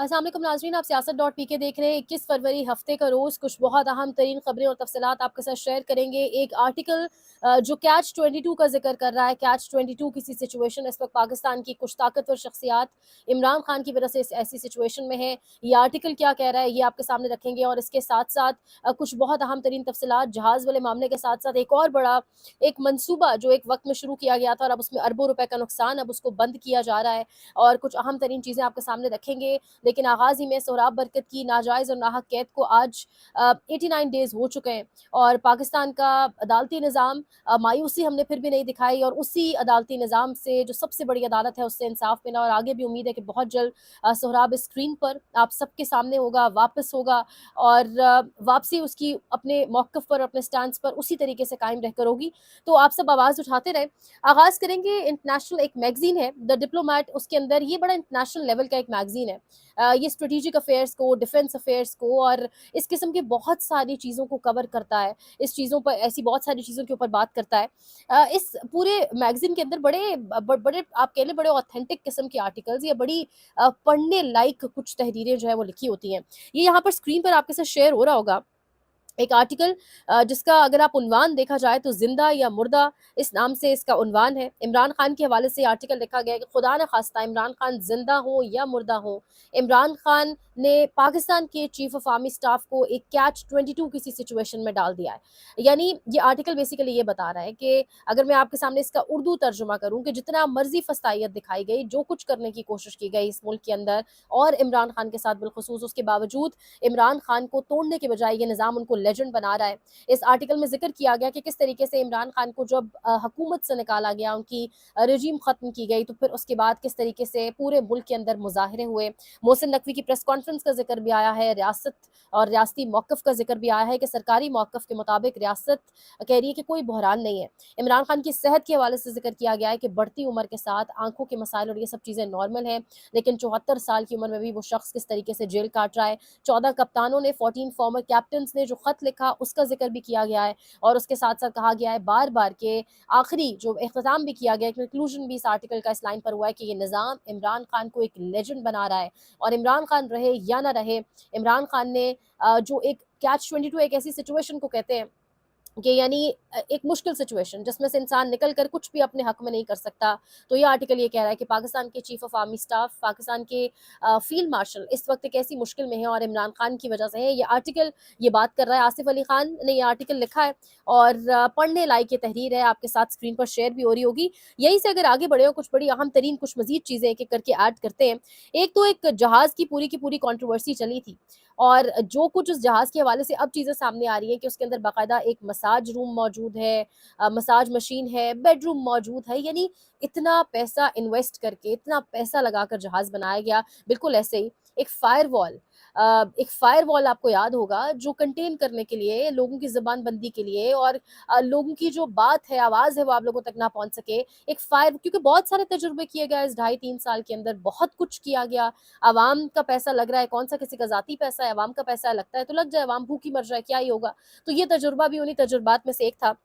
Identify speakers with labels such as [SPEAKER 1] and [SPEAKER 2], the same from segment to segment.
[SPEAKER 1] अस्सलाम वालेकुम नाज़रीन, आप सियासत.pk देख रहे हैं। 21 फरवरी हफ्ते का रोज़ कुछ बहुत अहम तरीन खबरें और तफसीलात आपके साथ शेयर करेंगे। एक आर्टिकल जो कैच 22 का जिक्र कर रहा है। कैच 22 किसी सिचुएशन, इस वक्त पाकिस्तान की कुछ ताकतवर शख्सियात इमरान खान की वजह से ऐसी सिचुएशन में है। ये आर्टिकल क्या कह रहा है ये आपके सामने रखेंगे, और इसके साथ साथ कुछ बहुत अहम तरीन तफसीलात जहाज़ वाले मामले के साथ साथ एक और बड़ा एक मनसूबा जो एक वक्त में शुरू किया गया था और अब उसमें अरबों रुपए का नुकसान, अब उसको बंद किया जा रहा है, और कुछ अहम तरीन चीज़ें आपके सामने रखेंगे। लेकिन आगाज़ ही में सोहराब बरकत की नाजायज़ और नाहक कैद को आज 89 डेज़ हो चुके हैं, और पाकिस्तान का अदालती निज़ाम मायूसी हमने फिर भी नहीं दिखाई, और उसी अदालती निज़ाम से जो सबसे बड़ी अदालत है उससे इंसाफ मिला, और आगे भी उम्मीद है कि बहुत जल्द सोहराब स्क्रीन पर आप सबके सामने होगा, वापस होगा, और वापसी उसकी अपने मौक़िफ़ पर, अपने स्टैंड पर उसी तरीके से कायम रहकर होगी। तो आप सब आवाज़ उठाते रहें। आगाज़ करेंगे इंटरनेशनल एक मैगज़ीन है द डिप्लोमैट, उसके अंदर ये बड़ा इंटरनेशनल लेवल का एक मैगज़ीन है। ये स्ट्रेटेजिक अफेयर्स को, डिफेंस अफेयर्स को और इस किस्म की बहुत सारी चीज़ों को कवर करता है। इस चीज़ों पर, ऐसी बहुत सारी चीज़ों के ऊपर बात करता है। इस पूरे मैगज़ीन के अंदर बड़े आप कह लें बड़े ऑथेंटिक किस्म के आर्टिकल्स या बड़ी पढ़ने लायक कुछ तहरीरें जो है वो लिखी होती हैं। ये यहाँ पर स्क्रीन पर आपके साथ शेयर हो रहा होगा। एक आर्टिकल जिसका अगर आप उन्वान देखा जाए तो ज़िंदा या मुर्दा इस नाम से इसका उन्वान है। इमरान खान के हवाले से आर्टिकल लिखा गया है कि खुदा न खास्ता इमरान खान ज़िंदा हो या मुर्दा हो, इमरान खान ने पाकिस्तान के चीफ ऑफ आर्मी स्टाफ को एक कैच 22 किसी सिचुएशन में डाल दिया है। यानी ये आर्टिकल बेसिकली ये बता रहा है कि अगर मैं आपके सामने इसका उर्दू तर्जुमा करूँ कि जितना मर्जी फस्तायत दिखाई गई, जो कुछ करने की कोशिश की गई इस मुल्क के अंदर और इमरान खान के साथ बिलखुसूस, उसके बावजूद इमरान खान को तोड़ने के बजाय ये निज़ाम उनको लेजेंड बना रहा है। इस आर्टिकल में ज़िक्र किया गया कि किस तरीके से इमरान खान को जब हुकूमत से निकाला गया, उनकी रजीम ख़त्म की गई, तो फिर उसके बाद किस तरीके से पूरे मुल्क के अंदर मुज़ाहरे हुए। मोहसिन नकवी की प्रेस कॉन्फ्रेंस का ज़िक्र भी आया है, रियासत और रियासती मौक़िफ़ का ज़िक्र भी आया है कि सरकारी मौक़िफ़ के मुताबिक रियासत कह रही है कि कोई बहरान नहीं है। इमरान खान की सेहत के हवाले से ज़िक्र किया गया है कि बढ़ती उम्र के साथ आँखों के मसाइल और ये सब चीज़ें नॉर्मल हैं, लेकिन 74 साल की उम्र में भी वो शख्स किस तरीके से जेल काट रहा है। 14 कप्तानों ने, 14 फॉर्मर कैप्टन्स ने जो ख़त लिखा उसका ज़िक्र भी किया गया है, और उसके साथ-साथ कहा गया है बार-बार के आखिरी जो इख्तिताम भी किया गया, कंक्लूजन भी इस आर्टिकल का इस लाइन पर हुआ है कि ये निज़ाम इमरान खान को एक लेजेंड बना रहा है, और इमरान खान रहे या ना रहे, इमरान खान ने जो एक कैच 22 एक ऐसी सिचुएशन को कहते हैं कि यानी एक मुश्किल सिचुएशन जिसमें से इंसान निकल कर कुछ भी अपने हक में नहीं कर सकता। तो ये आर्टिकल ये कह रहा है कि पाकिस्तान के chief of army staff, Pakistan के फील्ड मार्शल इस वक्त एक ऐसी मुश्किल में है और इमरान खान की वजह से है। ये आर्टिकल ये बात कर रहा है, आसिफ अली खान ने ये आर्टिकल लिखा है, और पढ़ने लायक ये तहरीर है, आपके साथ स्क्रीन पर शेयर भी हो रही होगी। यहीं से अगर आगे बढ़े हो, कुछ बड़ी अहम तरीन कुछ मजीद चीज़ें एक एक करके ऐड करते हैं। एक तो एक जहाज़ की पूरी कॉन्ट्रोवर्सी चली थी, और जो कुछ उस जहाज़ के हवाले से अब चीज़ें सामने आ रही हैं कि उसके अंदर बाकायदा एक मसाज रूम मौजूद है, मसाज मशीन है, बेडरूम मौजूद है। यानी इतना पैसा इन्वेस्ट करके, इतना पैसा लगाकर जहाज़ बनाया गया। बिल्कुल ऐसे ही एक फ़ायरवॉल आपको याद होगा जो कंटेन करने के लिए, लोगों की ज़बानबंदी के लिए, और लोगों की जो बात है, आवाज़ है, वो आप लोगों तक ना पहुँच सके। एक फ़ायर क्योंकि बहुत सारे तजुर्बे किए गए इस ढाई 3 साल के अंदर, बहुत कुछ किया गया। अवाम का पैसा लग रहा है, कौन-सा किसी का ज़ाती पैसा है, अवाम का पैसा है, लगता है तो लग जाए, अवाम भूखी मर जाए, क्या ही होगा। तो ये तजुर्बा भी उन्हीं तजुर्बात में से एक था।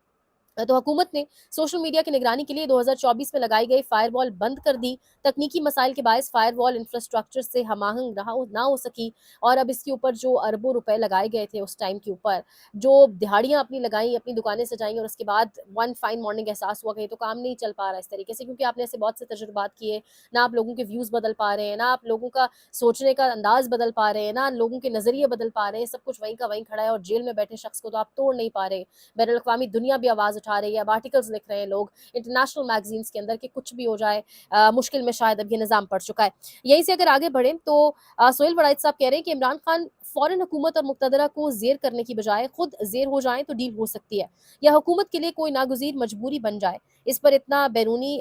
[SPEAKER 1] तो हुकूमत ने सोशल मीडिया की निगरानी के लिए 2024 में लगाई गई फायरवॉल बंद कर दी। तकनीकी मसाइल के बायस फायरवॉल इंफ्रास्ट्रक्चर से हम-आहंग ना हो सकी, और अब इसके ऊपर जो अरबों रुपए लगाए गए थे उस टाइम के ऊपर, जो दिहाड़ियाँ अपनी लगाई, अपनी दुकानें सजाई, और उसके बाद वन फाइन मॉर्निंग एहसास हुआ कहीं तो काम नहीं चल पा रहा इस तरीके से, क्योंकि आपने ऐसे बहुत से तजुर्बात किए, ना आप लोगों के व्यूज़ बदल पा रहे हैं, ना आप लोगों का सोचने का अंदाज़ बदल पा रहे हैं, ना लोगों के नज़रिए बदल पा रहे हैं, सब कुछ वहीं का वहीं खड़ा है, और जेल में बैठे शख्स को तो आप तोड़ नहीं पा रहे। बैनुल-अक़वामी दुनिया भी आवाज़ उठा रही है, अब आर्टिकल्स लिख रहे हैं लोग इंटरनेशनल मैगज़ीन्स के अंदर कि कुछ भी हो जाए, मुश्किल में शायद अब ये निज़ाम पड़ चुका है। यहीं से अगर आगे बढ़ें तो सोहेल वड़ाइच साहब कह रहे हैं कि इमरान खान फ़ौरन हुकूमत और मुक़्तदरा को ज़ेर करने की बजाय खुद ज़ेर हो जाएँ तो डील हो सकती है, या हुकूमत के लिए कोई नागुज़ीर मजबूरी बन जाए। इस पर इतना बैरूनी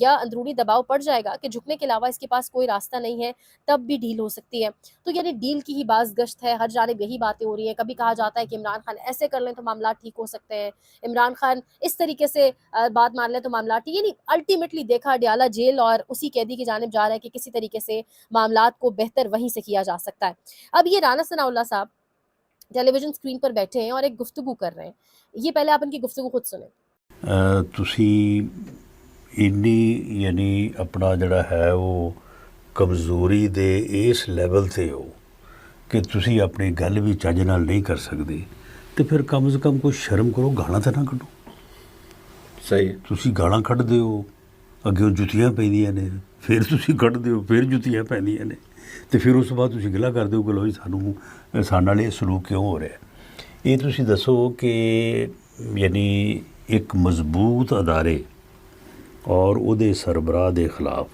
[SPEAKER 1] या अंदरूनी दबाव पड़ जाएगा कि झुकने के अलावा इसके पास कोई रास्ता नहीं है, तब भी डील हो सकती है। तो यानी डील की ही बाज़गश्त है, हर जानिब यही बातें हो रही हैं। कभी कहा जाता है कि इमरान खान ऐसे कर लें तो मामला ठीक हो सकते हैं, इमरान खान इस तरीके से बात मान लें तो मामला ठीक, यानी अल्टीमेटली देखा अडयाला जेल और उसी कैदी की जानिब जा रहा है कि किसी तरीके से मामलात को बेहतर वहीं से किया जा सकता है। अब ये राना सनाउल्लाह साहब टेलीविजन स्क्रीन पर बैठे हैं और एक गुफ्तगू कर रहे हैं। ये पहले आप इनकी गुफ्तगू खुद सुनें।
[SPEAKER 2] ਤੁਸੀਂ ਇੰਨੀ ਯਾਨੀ ਆਪਣਾ ਜਿਹੜਾ ਹੈ ਉਹ ਕਮਜ਼ੋਰੀ ਦੇ ਇਸ ਲੈਵਲ ਤੇ ਹੋ ਕਿ ਤੁਸੀਂ ਆਪਣੀ ਗੱਲ ਵੀ ਚੱਜ ਨਾਲ ਨਹੀਂ ਕਰ ਸਕਦੇ ਤੇ ਫਿਰ ਕਮ ਸੇ ਕਮ ਕੋਈ ਸ਼ਰਮ ਕਰੋ, ਗਾਲਾਂ ਤਾਂ ਨਾ ਕੱਢੋ।
[SPEAKER 3] ਸਹੀ
[SPEAKER 2] ਤੁਸੀਂ ਗਾਲਾਂ ਕੱਢਦੇ ਹੋ, ਅੱਗੇ ਜੁੱਤੀਆਂ ਪੈਂਦੀਆਂ ਨੇ, ਫਿਰ ਤੁਸੀਂ ਕੱਢਦੇ ਹੋ, ਫਿਰ ਜੁੱਤੀਆਂ ਪੈਂਦੀਆਂ ਨੇ, ਤੇ ਫਿਰ ਉਸ ਤੋਂ ਬਾਅਦ ਤੁਸੀਂ ਗਿਲਾ ਕਰਦੇ ਹੋ ਕਿ ਲੋ ਜੀ ਸਾਨੂੰ ਸਾਡੇ ਨਾਲ ਇਹ ਸਲੂਕ ਕਿਉਂ ਹੋ ਰਿਹਾ। ਇਹ ਤੁਸੀਂ ਦੱਸੋ ਕਿ ਯਾਨੀ ਇੱਕ ਮਜ਼ਬੂਤ ਅਦਾਰੇ ਔਰ ਉਹਦੇ ਸਰਬਰਾਹ ਦੇ ਖਿਲਾਫ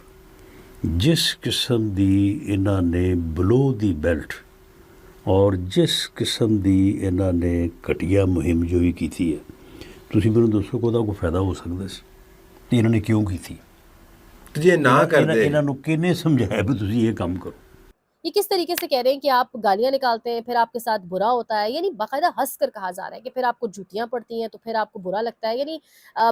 [SPEAKER 2] ਜਿਸ ਕਿਸਮ ਦੀ ਇਹਨਾਂ ਨੇ ਬਲੋ ਦੀ ਬੈਲਟ ਔਰ ਜਿਸ ਕਿਸਮ ਦੀ ਇਹਨਾਂ ਨੇ ਘਟੀਆ ਮੁਹਿੰਮ ਜੋ ਵੀ ਕੀਤੀ ਹੈ, ਤੁਸੀਂ ਮੈਨੂੰ ਦੱਸੋ ਕਿ ਉਹਦਾ ਕੋਈ ਫਾਇਦਾ ਹੋ ਸਕਦਾ ਸੀ ਤੇ ਇਹਨਾਂ ਨੇ ਕਿਉਂ ਕੀਤੀ?
[SPEAKER 3] ਤੇ ਜੇ ਨਾ ਕਰਦੇ
[SPEAKER 2] ਇਹਨਾਂ ਨੂੰ ਕਿਹਨੇ ਸਮਝਾਇਆ ਵੀ ਤੁਸੀਂ ਇਹ ਕੰਮ ਕਰੋ?
[SPEAKER 1] ये किस तरीके से कह रहे हैं कि आप गालियां निकालते हैं, फिर आपके साथ बुरा होता है, यानी बाकायदा हंस कर कहा जा रहा है कि फिर आपको जूतियां पड़ती हैं तो फिर आपको बुरा लगता है। यानी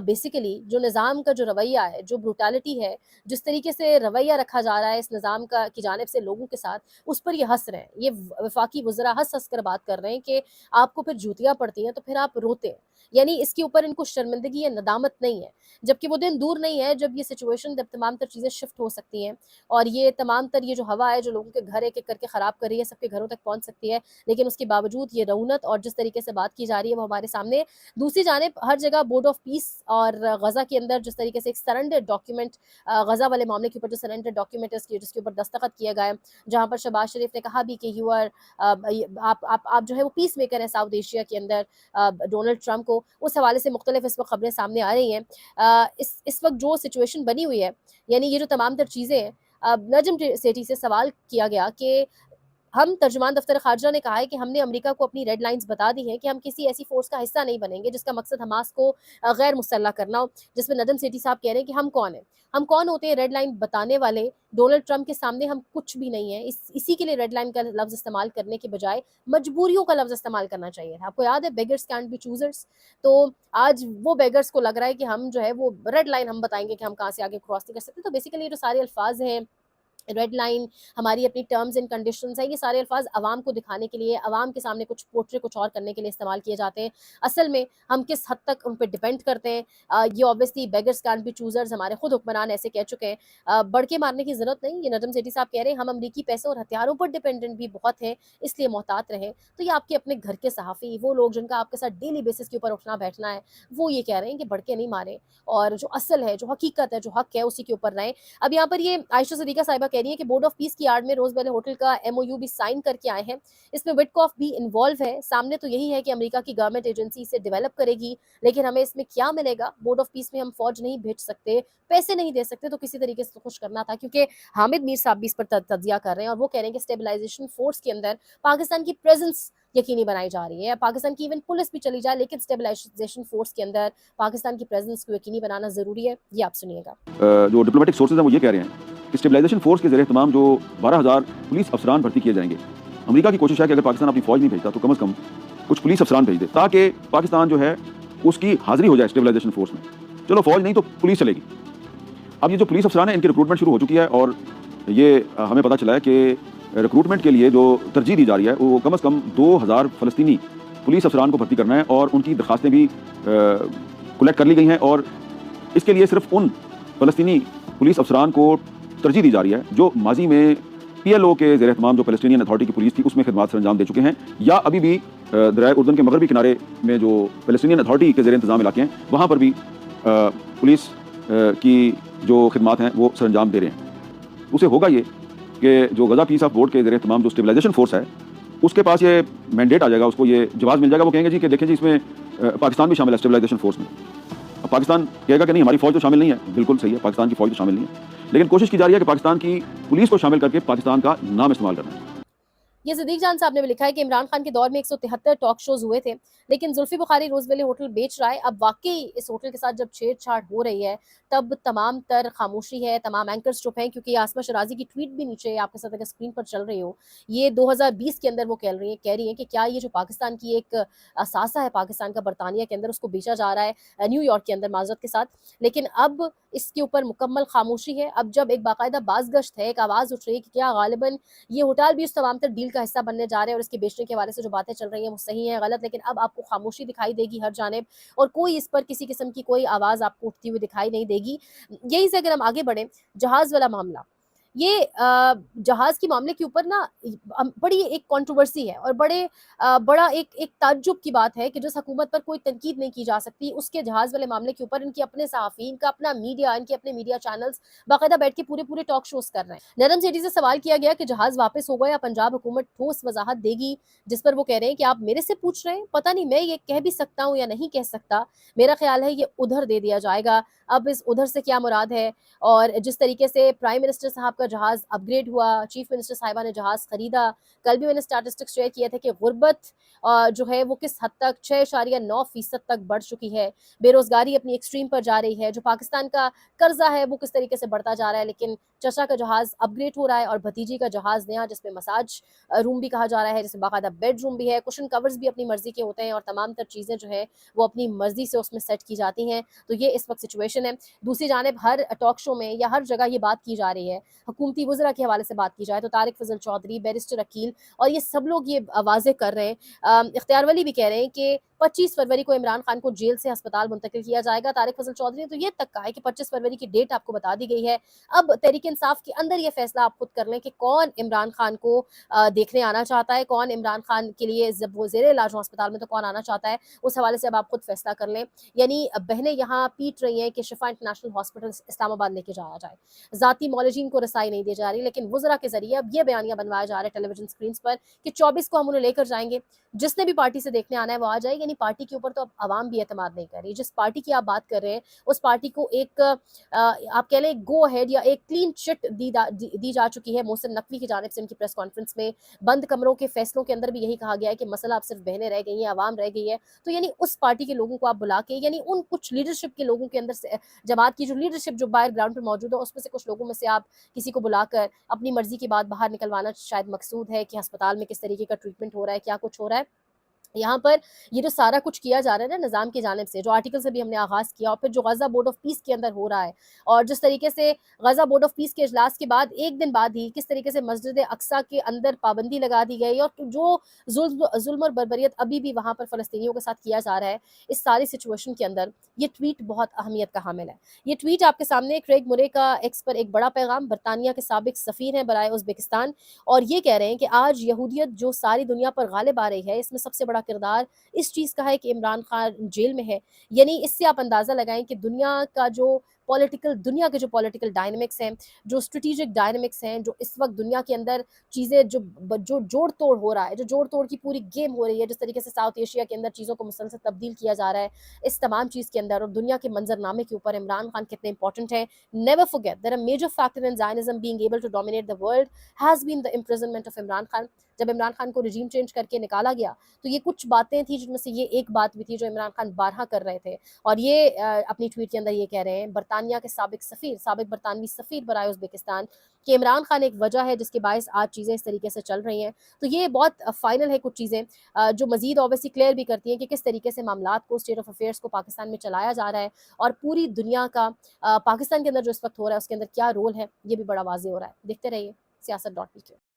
[SPEAKER 1] बेसिकली जो निज़ाम का जो रवैया है, जो ब्रूटैलिटी है, जिस तरीके से रवैया रखा जा रहा है इस निज़ाम का की जानिब से लोगों के साथ, उस पर ये हंस रहे हैं। ये वफाकी वज़रा हंस हंस कर बात कर रहे हैं कि आपको फिर जूतियां पड़ती हैं तो फिर आप रोते हैं। यानी इसके ऊपर इनको शर्मिंदगी या नदामत नहीं है, जबकि वो दिन दूर नहीं है जब ये सिचुएशन, जब तमाम तर चीज़ें शिफ्ट हो सकती हैं और ये तमाम तर ये जो हवा है जो लोगों के घर एक एक करके ख़राब कर रही है, सबके घरों तक पहुंच सकती है। लेकिन उसके बावजूद ये रऊनत और जिस तरीके से बात की जा रही है वो हमारे सामने। दूसरी जानिब हर जगह बोर्ड ऑफ पीस और गज़ा के अंदर जिस तरीके से एक सरेंडर डॉक्यूमेंट, गज़ा वाले मामले के ऊपर जो सरेंडर डॉक्यूमेंट है जिसके ऊपर दस्तखत किया गया है, जहाँ पर शहबाज शरीफ ने कहा भी कि यू आर आप जो है वो पीस मेकर हैं साउथ एशिया के अंदर डोनाल्ड ट्रंप को, उस हवाले से मुख्तलिफ इस वक्त खबरें सामने आ रही हैं। इस वक्त जो सिचुएशन बनी हुई है, यानी ये जो तमाम तर चीज़ें हैं, नजम सेठी से सवाल किया गया कि हम तर्जुमान दफ्तर खारजा ने कहा है कि हमने अमेरिका को अपनी रेड लाइंस बता दी हैं कि हम किसी ऐसी फोर्स का हिस्सा नहीं बनेंगे जिसका मकसद हमास को गैर मुसल्लह करना हो। जिसमें नजम सेठी साहब कह रहे हैं कि हम कौन हैं, हम कौन होते हैं रेड लाइन बताने वाले? डोनाल्ड ट्रंप के सामने हम कुछ भी नहीं है। इसी के लिए रेड लाइन का लफ्ज़ इस्तेमाल करने के बजाय मजबूरियों का लफ्ज़ इस्तेमाल करना चाहिए था। आपको याद है बेगर्स कैंट बी चूजर्स, तो आज वो बेगर्स को लग रहा है कि हम जो है वो रेड लाइन हम बताएंगे कि हम कहाँ से आगे क्रॉस नहीं कर सकते। तो बेसिकली ये जो सारे अल्फाज हैं, रेड लाइन, हमारी अपनी टर्म्स एंड कंडीशंस है, ये सारे अल्फाज आवाम को दिखाने के लिए, आवाम के सामने कुछ पोर्ट्रे कुछ और करने के लिए इस्तेमाल किए जाते हैं। असल में हम किस हद तक उन पर डिपेंड करते हैं, ये obviously beggars cantt B choosers, हमारे खुद हुक्मरान ऐसे कह चुके हैं। बढ़ के मारने की ज़रूरत नहीं, ये नजम सेठी साहब कह रहे हैं हम अमरीकी पैसों और हथियारों पर डिपेंडेंट भी बहुत हैं, इसलिए मोहतात रहें। तो ये आपके अपने घर के सहाफ़ी, वो लोग जिनका आपके साथ डेली बेसिस के ऊपर उठना बैठना है, वो ये कह रहे हैं कि बढ़ के नहीं मारें और जो असल है, जो हकीकत है, जो हक है, उसी के ऊपर रहें। अब यहाँ पर ये आयशा सदीका साहिबा कह रही है कि बोर्ड ऑफ पीस की आड़ में रोज वैले होटल का एमओयू भी साइन करके आए हैं, इसमें विटकॉफ भी इन्वॉल्व है। सामने तो यही है कि अमेरिका की गवर्नमेंट एजेंसी इसे डेवलप करेगी, लेकिन हमें इसमें क्या मिलेगा? बोर्ड ऑफ पीस में हम फौज नहीं भेज सकते, पैसे नहीं दे सकते, तो किसी तरीके से तो खुश करना था, क्योंकि हामिद मीर साहब भी इस पर तज्जिया कर रहे हैं और वो कह रहे हैं कि स्टेबलाइजेशन फोर्स के अंदर पाकिस्तान की प्रेजेंस यकीनी बनाई जा रही है। पाकिस्तान की इवन पुलिस भी चली जाए, लेकिन स्टेबलाइजेशन फोर्स के अंदर पाकिस्तान की प्रेजेंस को यकीनी बनाना ज़रूरी है। ये आप सुनिएगा।
[SPEAKER 4] जो डिप्लोमेटिक सोर्सेज हैं वो ये कह रहे हैं कि स्टेबलाइजेशन फोर्स के ज़रिए तमाम जो 12,000 पुलिस अफसरान भर्ती किए जाएंगे, अमेरिका की कोशिश है कि अगर पाकिस्तान अपनी फ़ौज नहीं भेजता तो कम से कम कुछ पुलिस अफसरान भेज दे, ताकि पाकिस्तान जो है उसकी हाज़िरी हो जाए स्टेबलाइजेशन फोर्स में। चलो फ़ौज नहीं तो पुलिस चलेगी। अब ये जो पुलिस अफसरान है इनकी रिक्रूटमेंट शुरू हो चुकी है और ये हमें पता चला है कि रिक्रूटमेंट के लिए जो तरजीह दी जा रही है वो कम से कम 2,000 फ़लस्तीनी पुलिस अफसरान को भर्ती करना है और उनकी दरख्वास्तें भी कलेक्ट कर ली गई हैं और इसके लिए सिर्फ उन फ़लस्तीनी पुलिस अफसरान को तरजीह दी जा रही है जो माजी में PLO के ज़ेर एहतमाम जो पैलेस्टीनियन अथॉरिटी की पुलिस थी उसमें खिदमत अंजाम दे चुके हैं, या अभी भी दरियाए उर्दन के मगरबी किनारे में जो पैलेस्टीनियन अथॉरिटी के ज़ेर इंतज़ाम इलाके हैं वहाँ पर भी पुलिस की जो खिदमत हैं वो सर अंजाम दे रहे हैं। उसे होगा ये कि जो गज़ा पीस ऑफ बोर्ड के ज़रिए तमाम जो स्टेबलाइजेशन फोर्स है उसके पास ये मैंडेट आ जाएगा, उसको ये जवाब मिल जाएगा। वो कहेंगे जी कि देखें जी इसमें पाकिस्तान भी शामिल है स्टेबलाइजेशन फोर्स में। अब पाकिस्तान कहेगा कि नहीं हमारी फ़ौज तो शामिल नहीं है, बिल्कुल सही है, पाकिस्तान की फ़ौज तो शामिल नहीं है, लेकिन कोशिश की जा रही है कि पाकिस्तान की पुलिस को शामिल करके पाकिस्तान का नाम इस्तेमाल करना है।
[SPEAKER 1] ये सिद्दीक जान साहब ने भी लिखा है कि इमरान खान के दौर में 173 टॉक शोज हुए थे, लेकिन जुल्फी बुखारी रोजवेले होटल बेच रहा है। अब वाकई इस होटल के साथ जब छेड़छाड़ हो रही है तब तमाम तर खामोशी है, तमाम एंकर्स चुप हैं, क्योंकि आसमा शराजी की ट्वीट भी नीचे आपके साथ अगर स्क्रीन पर चल रही हो, ये 2020 के अंदर वो कह रही हैं कि क्या ये जो पाकिस्तान की एक असासा है पाकिस्तान का बरतानिया के अंदर, उसको बेचा जा रहा है न्यूयॉर्क के अंदर माजरत के साथ। लेकिन अब इसके ऊपर मुकम्मल खामोशी है। अब जब एक बाकायदा बाज़गश्त है, एक आवाज़ उठ रही है कि क्या गालिबन ये होटल भी उस तमाम तर डील का हिस्सा बनने जा रहे हैं और इसके बेचने के हवाले से जो बातें चल रही हैं वो सही है गलत, लेकिन अब आपको खामोशी दिखाई देगी हर जानिब और कोई इस पर किसी किस्म की कोई आवाज़ आपको उठती हुई दिखाई नहीं देगी। यहीं से अगर हम आगे बढ़ें, जहाज़ वाला मामला, یہ جہاز کے معاملے کے اوپر نا بڑی ایک کنٹروورسی ہے اور بڑا ایک تعجب کی بات ہے کہ جس حکومت پر کوئی تنقید نہیں کی جا سکتی، اس کے جہاز والے معاملے کے اوپر ان کے اپنے صحافی، ان کا اپنا میڈیا، ان کے اپنے میڈیا چینلز باقاعدہ بیٹھ کے پورے ٹاک شوز کر رہے ہیں۔ نرم سیٹی سے سوال کیا گیا کہ جہاز واپس ہوگا یا پنجاب حکومت ٹھوس وضاحت دے گی، جس پر وہ کہہ رہے ہیں کہ آپ میرے سے پوچھ رہے ہیں، پتہ نہیں میں یہ کہہ بھی سکتا ہوں یا نہیں کہہ سکتا، میرا خیال ہے یہ ادھر دے دیا جائے گا۔ اب اس ادھر سے کیا مراد ہے؟ اور جس طریقے سے پرائم منسٹر صاحب کا جہاز اپ گریڈ ہوا، چیف منسٹر صاحبہ نے جہاز خریدا، کل بھی میں نے اسٹیٹسٹکس شیئر کیا تھا کہ غربت جو ہے وہ کس حد تک 6.9% تک بڑھ چکی ہے، بے روزگاری اپنی ایکسٹریم پر جا رہی ہے، جو پاکستان کا قرضہ ہے وہ کس طریقے سے بڑھتا جا رہا ہے، لیکن چچا کا جہاز اپ گریڈ ہو رہا ہے اور بھتیجی کا جہاز نیا جس میں مساج روم بھی کہا جا رہا ہے، جس میں باقاعدہ بیڈ روم بھی ہے، کشن کورز بھی اپنی مرضی کے ہوتے ہیں اور تمام تر چیزیں جو ہے وہ اپنی مرضی سے اس میں سیٹ کی جاتی ہیں۔ تو یہ اس وقت سچویشن ہے۔ دوسری جانب ہر ٹاک شو میں یا ہر جگہ یہ بات کی جا رہی ہے، حکومتی وزراء کے حوالے سے بات کی جائے تو طارق فضل چودھری، بیرسٹر عقیل اور یہ سب لوگ یہ واضح کر رہے ہیں، اختیار ولی بھی کہہ رہے ہیں کہ 25 فروری کو عمران خان کو جیل سے ہسپتال منتقل کیا جائے گا۔ طارق فضل چودھری نے تو یہ تک کہا ہے کہ 25 فروری کی ڈیٹ آپ کو بتا دی گئی ہے، اب تحریک انصاف کے اندر یہ فیصلہ آپ خود کر لیں کہ کون عمران خان کو دیکھنے آنا چاہتا ہے، کون عمران خان کے لیے جب وہ زیر علاج ہو ہسپتال میں تو کون آنا چاہتا ہے، اس حوالے سے اب آپ خود فیصلہ کر لیں۔ یعنی بہنیں یہاں پیٹ رہی ہیں کہ شفا انٹرنیشنل ہاسپٹل اسلام آباد لے کے جایا جائے، ذاتی معالجین کو رسائی نہیں دی جا رہی، لیکن وزراء کے ذریعے اب یہ بیانیہ بنوایا جا رہا ہے ٹیلی ویژن اسکرینز پر کہ 24 کو ہم انہیں لے کر جائیں گے، جس نے بھی پارٹی سے دیکھنے آنا ہے وہ آ جائے۔ یعنی پارٹی کے اوپر تو اب عوام بھی اعتماد نہیں کر رہی، جس پارٹی کی آپ بات کر رہے ہیں اس پارٹی کو ایک آپ کہہ لیں گو ہیڈ یا ایک کلین چٹ دی جا چکی ہے محسن نقوی کی جانب سے ان کی پریس کانفرنس میں، بند کمروں کے فیصلوں کے اندر بھی یہی کہا گیا ہے کہ مسئلہ اب صرف بہنیں رہ گئی ہیں، عوام رہ گئی ہے۔ تو یعنی اس پارٹی کے لوگوں کو آپ بلا کے، یعنی ان کچھ لیڈرشپ کے لوگوں کے اندر سے، جماعت کی جو لیڈرشپ جو باہر گراؤنڈ پر موجود ہے اس میں سے کچھ لوگوں میں سے آپ کسی کو بلا کر اپنی مرضی کی بات باہر نکلوانا شاید مقصود ہے کہ ہسپتال میں کس طریقے کا ٹریٹمنٹ ہو رہا ہے، کیا کچھ ہو رہا ہے۔ یہاں پر یہ جو سارا کچھ کیا جا رہا ہے نا نظام کی جانب سے، جو آرٹیکل سے بھی ہم نے آغاز کیا اور پھر جو غزہ بورڈ آف پیس کے اندر ہو رہا ہے، اور جس طریقے سے غزہ بورڈ آف پیس کے اجلاس کے بعد ایک دن بعد ہی کس طریقے سے مسجد اقصیٰ کے اندر پابندی لگا دی گئی اور جو ظلم اور بربریت ابھی بھی وہاں پر فلسطینیوں کے ساتھ کیا جا رہا ہے، اس ساری سچویشن کے اندر یہ ٹویٹ بہت اہمیت کا حامل ہے۔ یہ ٹویٹ آپ کے سامنے کریگ مورے کا ایکس پر ایک بڑا پیغام، برطانیہ کے سابق سفیر ہیں برائے ازبکستان، اور یہ کہہ رہے ہیں کہ آج یہودیت جو ساری دنیا پر غالب آ رہی ہے، اس میں سب سے بڑا کردار اس چیز کا ہے کہ عمران خان جیل میں ہے۔ یعنی اس سے آپ اندازہ لگائیں کہ دنیا کے جو پولیٹیکل ڈائنمکس ہیں، جو اسٹریٹجک ڈائنمکس ہیں، جو اس وقت دنیا کے اندر چیزیں جو جوڑ توڑ ہو رہا ہے، جو جوڑ توڑ کی پوری گیم ہو رہی ہے، جس طریقے سے ساؤتھ ایشیا کے اندر چیزوں کو مسلسل تبدیل کیا جا رہا ہے، اس تمام چیز کے اندر اور دنیا کے منظرنامے کے اوپر عمران خان کتنے امپورٹنٹ ہیں۔ Never forget that a major factor in Zionism being able to dominate the world has been the imprisonment of Imran Khan. جب عمران خان کو رجیم چینج کر کے نکالا گیا تو یہ کچھ باتیں تھیں جن میں سے یہ ایک بات بھی تھی جو عمران خان بارہا کر رہے تھے، اور یہ اپنی ٹویٹ کے اندر یہ کہہ رہے ہیں برطانیہ کے سابق برطانوی سفیر برائے ازبکستان کہ عمران خان ایک وجہ ہے جس کے باعث آج چیزیں اس طریقے سے چل رہی ہیں۔ تو یہ بہت فائنل ہے کچھ چیزیں جو مزید اوبیسلی کلیئر بھی کرتی ہیں کہ کس طریقے سے معاملات کو، اسٹیٹ آف افیئرس کو پاکستان میں چلایا جا رہا ہے، اور پوری دنیا کا پاکستان کے اندر جو اس وقت ہو رہا ہے اس کے اندر کیا رول ہے، یہ بھی بڑا واضح ہو رہا ہے۔ دیکھتے رہیے سیاست.pk۔